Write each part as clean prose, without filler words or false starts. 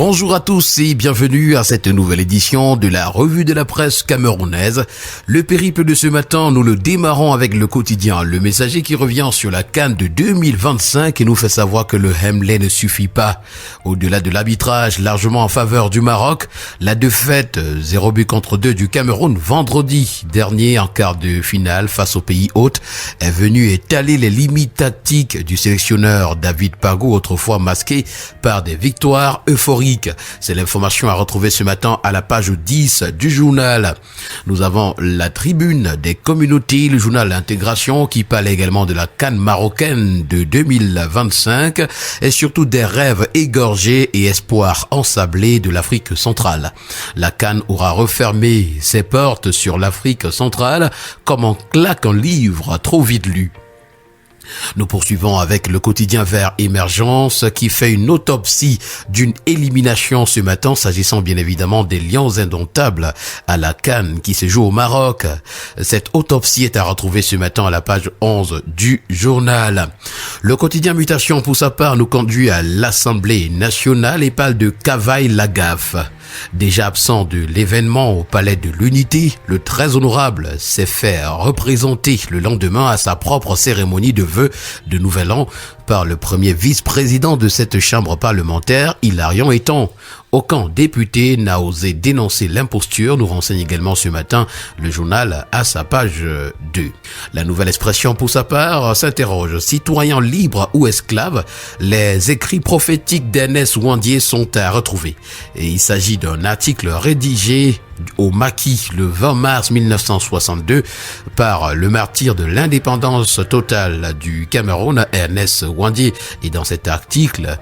Bonjour à tous et bienvenue à cette nouvelle édition de la revue de la presse camerounaise. Le périple de ce matin, nous le démarrons avec le quotidien Le Messager qui revient sur la CAN de 2025 et nous fait savoir que le Hemley ne suffit pas. Au-delà de l'arbitrage largement en faveur du Maroc, la défaite 0 but contre 2 du Cameroun vendredi dernier en quart de finale face au pays hôte est venue étaler les limites tactiques du sélectionneur David Pagou, autrefois masqué par des victoires euphoriques. C'est l'information à retrouver ce matin à la page 10 du journal. Nous avons la tribune des communautés, le journal Intégration qui parle également de la CAN marocaine de 2025 et surtout des rêves égorgés et espoirs ensablés de l'Afrique centrale. La CAN aura refermé ses portes sur l'Afrique centrale comme on claque un livre trop vite lu. Nous poursuivons avec le quotidien Vert Émergence qui fait une autopsie d'une élimination ce matin s'agissant bien évidemment des lions indomptables à la CAN qui se joue au Maroc. Cette autopsie est à retrouver ce matin à la page 11 du journal. Le quotidien Mutation pour sa part nous conduit à l'Assemblée nationale et parle de Cavaille-Lagaffe. Déjà absent de l'événement au Palais de l'Unité, le très honorable s'est fait représenter le lendemain à sa propre cérémonie de vœux de Nouvel An par le premier vice-président de cette chambre parlementaire, Hilarion Etan. Aucun député n'a osé dénoncer l'imposture, nous renseigne également ce matin le journal à sa page 2. La Nouvelle Expression pour sa part s'interroge, citoyens libres ou esclaves, les écrits prophétiques d'Ernest Ouandié sont à retrouver. Et il s'agit d'un article rédigé au Maquis le 20 mars 1962 par le martyr de l'indépendance totale du Cameroun, Ernest Ouandié. Et dans cet article,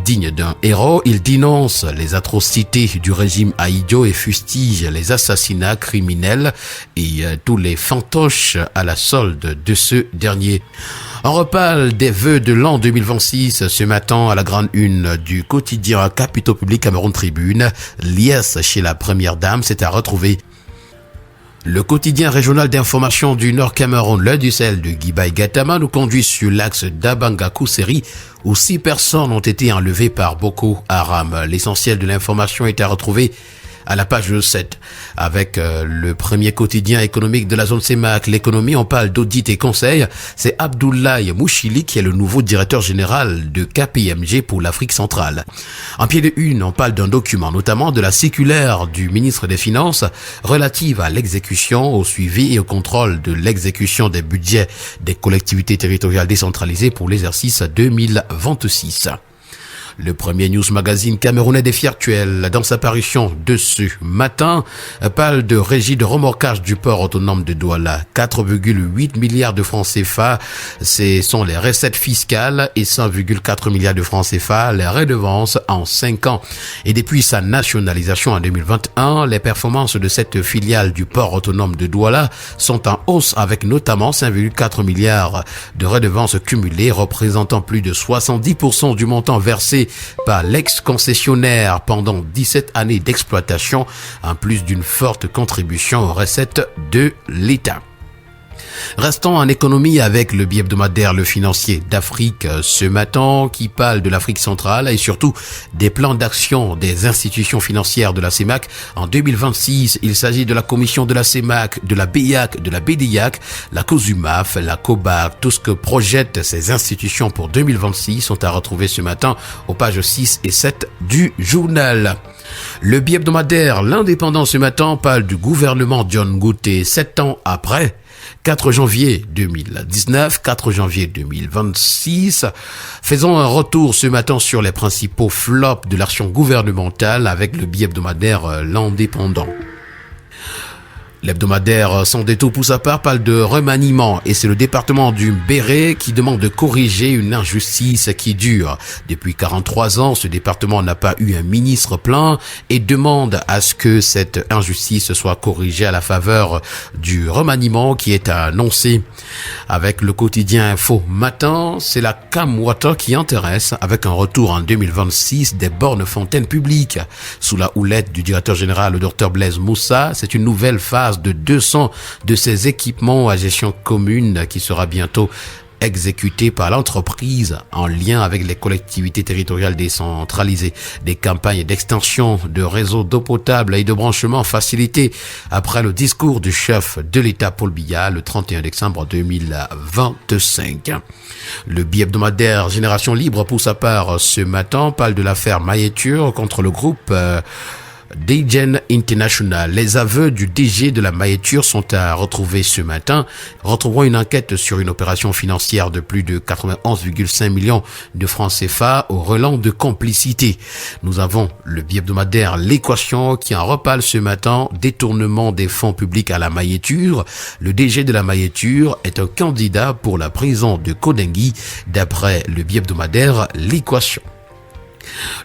digne d'un héros, il dénonce les atrocités du régime haïdjo et fustige les assassinats criminels et tous les fantoches à la solde de ce dernier. On reparle des vœux de l'an 2026 ce matin à la grande une du quotidien Capitaux Public Cameroun Tribune. Liesse chez la première dame, c'est à retrouver. Le quotidien régional d'information du Nord Cameroun, l'heure du sel de Guibaï Gatama, nous conduit sur l'axe d'Abanga-Kousseri où 6 personnes ont été enlevées par Boko Haram. L'essentiel de l'information est à retrouver à la page 7, avec le premier quotidien économique de la zone CEMAC, l'économie, on parle d'audit et conseil. C'est Abdoulaye Mouchili qui est le nouveau directeur général de KPMG pour l'Afrique centrale. En pied de une, on parle d'un document, notamment de la circulaire du ministre des Finances relative à l'exécution, au suivi et au contrôle de l'exécution des budgets des collectivités territoriales décentralisées pour l'exercice 2026. Le premier news magazine camerounais des Fiertuels, dans sa parution de ce matin, parle de régie de remorquage du port autonome de Douala. 4,8 milliards de francs CFA, ce sont les recettes fiscales et 100,4 milliards de francs CFA, les redevances en 5 ans. Et depuis sa nationalisation en 2021, les performances de cette filiale du port autonome de Douala sont en hausse avec notamment 5,4 milliards de redevances cumulées représentant plus de 70% du montant versé par l'ex-concessionnaire pendant 17 années d'exploitation, en plus d'une forte contribution aux recettes de l'État. Restons en économie avec le bi-hebdomadaire Le Financier d'Afrique ce matin qui parle de l'Afrique centrale et surtout des plans d'action des institutions financières de la CEMAC en 2026. Il s'agit de la commission de la CEMAC, de la BIAC, de la BDIAC, la COSUMAF, la COBAC. Tout ce que projettent ces institutions pour 2026 sont à retrouver ce matin aux pages 6 et 7 du journal. Le bi-hebdomadaire L'Indépendant ce matin parle du gouvernement John Ngouté 7 ans après. 4 janvier 2019, 4 janvier 2026. Faisons un retour ce matin sur les principaux flops de l'action gouvernementale avec le bi-hebdomadaire L'Indépendant. L'hebdomadaire Sans détour pour sa part parle de remaniement et c'est le département du Béret qui demande de corriger une injustice qui dure. Depuis 43 ans, ce département n'a pas eu un ministre plein et demande à ce que cette injustice soit corrigée à la faveur du remaniement qui est annoncé. Avec le quotidien Info Matin, c'est la Camwater qui intéresse avec un retour en 2026 des bornes fontaines publiques. Sous la houlette du directeur général, le Dr Blaise Moussa, c'est une nouvelle phase de 200 de ces équipements à gestion commune qui sera bientôt exécutés par l'entreprise en lien avec les collectivités territoriales décentralisées. Des campagnes d'extension de réseaux d'eau potable et de branchement facilitées après le discours du chef de l'État Paul Biya le 31 décembre 2025. Le bi-hebdomadaire Génération Libre, pour sa part, ce matin, parle de l'affaire Mahétur contre le groupe Degen International. Les aveux du DG de la Mahétur sont à retrouver ce matin. Retrouvons une enquête sur une opération financière de plus de 91,5 millions de francs CFA au relent de complicité. Nous avons le bi-hebdomadaire L'Équation qui en reparle ce matin. Détournement des fonds publics à la Mahétur. Le DG de la Mahétur est un candidat pour la prison de Kodengui, d'après le bi-hebdomadaire L'Équation.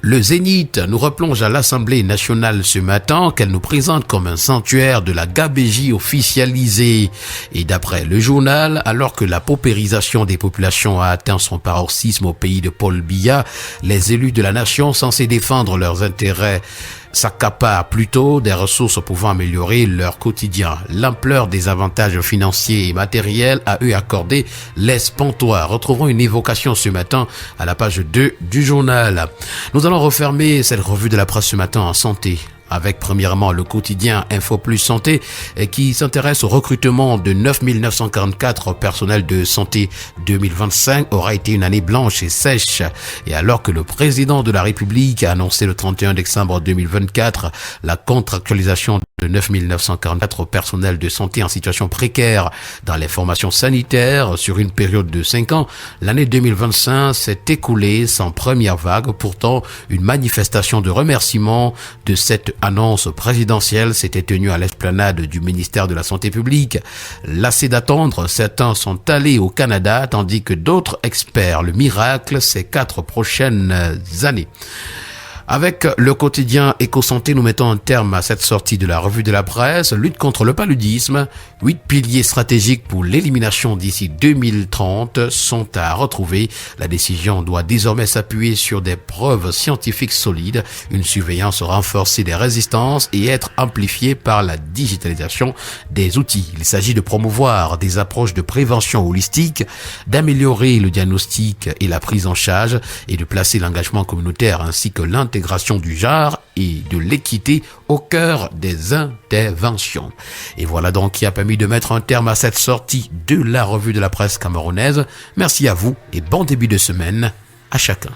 Le Zénith nous replonge à l'Assemblée nationale ce matin, qu'elle nous présente comme un sanctuaire de la gabégie officialisée. Et d'après le journal, alors que la paupérisation des populations a atteint son paroxysme au pays de Paul Biya, les élus de la nation censés défendre leurs intérêts s'accaparent plutôt des ressources pouvant améliorer leur quotidien. L'ampleur des avantages financiers et matériels à eux accordés laisse pantois. Retrouvons une évocation ce matin à la page 2 du journal. Nous allons refermer cette revue de la presse ce matin en santé, avec premièrement le quotidien Info Plus Santé qui s'intéresse au recrutement de 9 944 personnels de santé. 2025 aura été une année blanche et sèche. Et alors que le président de la République a annoncé le 31 décembre 2024 la contractualisation de 9 944 personnels de santé en situation précaire dans les formations sanitaires sur une période de 5 ans, l'année 2025 s'est écoulée sans première vague. Pourtant, une manifestation de remerciement de cette annonce présidentielle s'était tenue à l'esplanade du ministère de la Santé publique. Lassés d'attendre, certains sont allés au Canada, tandis que d'autres espèrent le miracle ces 4 prochaines années. Avec le quotidien Éco-Santé, nous mettons un terme à cette sortie de la revue de la presse. Lutte contre le paludisme, 8 piliers stratégiques pour l'élimination d'ici 2030 sont à retrouver. La décision doit désormais s'appuyer sur des preuves scientifiques solides, une surveillance renforcée des résistances et être amplifiée par la digitalisation des outils. Il s'agit de promouvoir des approches de prévention holistique, d'améliorer le diagnostic et la prise en charge et de placer l'engagement communautaire ainsi que l'intégration du genre et de l'équité au cœur des interventions. Et voilà donc qui a permis de mettre un terme à cette sortie de la revue de la presse camerounaise. Merci à vous et bon début de semaine à chacun.